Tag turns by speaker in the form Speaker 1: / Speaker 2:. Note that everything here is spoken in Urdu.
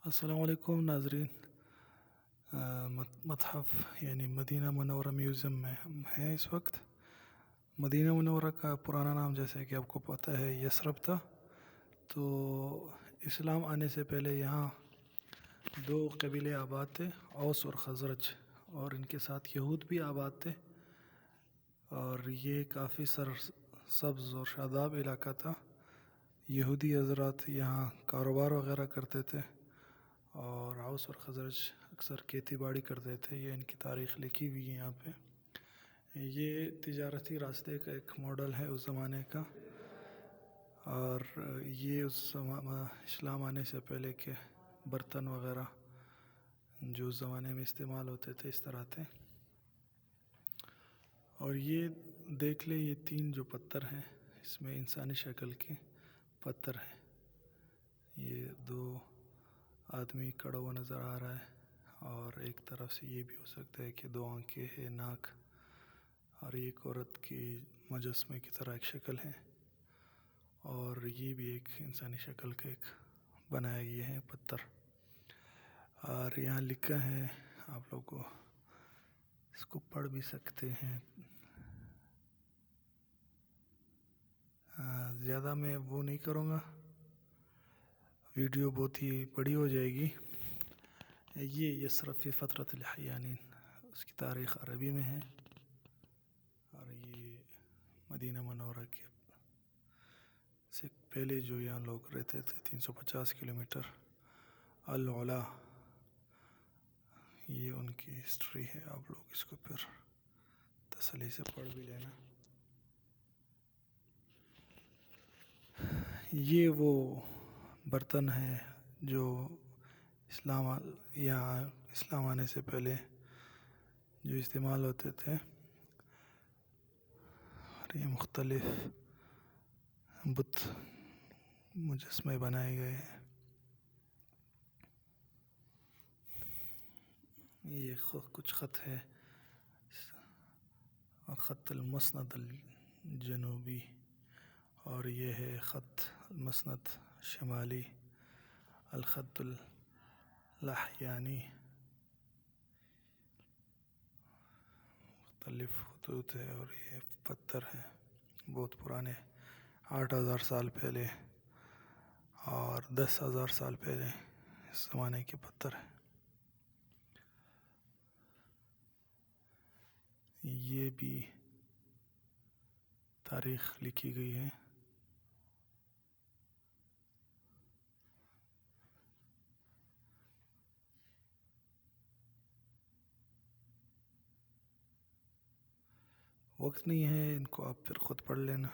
Speaker 1: السلام علیکم ناظرین، متحف یعنی مدینہ منورہ میوزیم میں ہم ہیں اس وقت۔ مدینہ منورہ کا پرانا نام جیسے کہ آپ کو پتہ ہے یثرب تھا۔ تو اسلام آنے سے پہلے یہاں دو قبیلے آباد تھے، اوس اور خزرج، اور ان کے ساتھ یہود بھی آباد تھے، اور یہ کافی سبز اور شاداب علاقہ تھا۔ یہودی حضرات یہاں کاروبار وغیرہ کرتے تھے، اور اوس اور خزرج اکثر کھیتی باڑی کرتے تھے۔ یہ ان کی تاریخ لکھی ہوئی ہے یہاں پہ۔ یہ تجارتی راستے کا ایک ماڈل ہے اس زمانے کا، اور یہ اسلام آنے سے پہلے کے برتن وغیرہ جو اس زمانے میں استعمال ہوتے تھے اس طرح تھے۔ اور یہ دیکھ لے، یہ تین جو پتھر ہیں اس میں انسانی شکل کے پتھر ہیں۔ یہ دو آدمی کھڑا ہوا نظر آ رہا ہے، اور ایک طرف سے یہ بھی ہو سکتا ہے کہ دو آنکھیں ہیں، ناک، اور ایک عورت کی مجسمے کی طرح ایک شکل ہے، اور یہ بھی ایک انسانی شکل کا ایک بنایا گیا ہے پتھر۔ اور یہاں لکھا ہے، آپ لوگ کو اس کو پڑھ بھی سکتے ہیں۔ زیادہ میں وہ نہیں کروں گا، ویڈیو بہت ہی بڑی ہو جائے گی۔ یہ یثرب فی فترۃ الحیانین، اس کی تاریخ عربی میں ہے، اور یہ مدینہ منورہ کے سے پہلے جو یہاں لوگ رہتے تھے 350 کلومیٹر العلا، یہ ان کی ہسٹری ہے۔ آپ لوگ اس کو پھر تسلی سے پڑھ بھی لینا۔ یہ وہ برتن ہیں جو اسلام آنے سے پہلے جو استعمال ہوتے تھے، اور یہ مختلف بت مجسمے بنائے گئے ہیں۔ یہ کچھ خط ہے، خط المسند الجنوبی، اور یہ ہے خط المسند شمالی، الخط الاحیانی۔ مختلف خطوط ہے، اور یہ پتھر ہے بہت پرانے، 8,000 سال پہلے اور 10,000 سال پہلے اس زمانے کے پتھر ہیں۔ یہ بھی تاریخ لکھی گئی ہے۔ وقت نہیں ہے، ان کو آپ پھر خود پڑھ لینا۔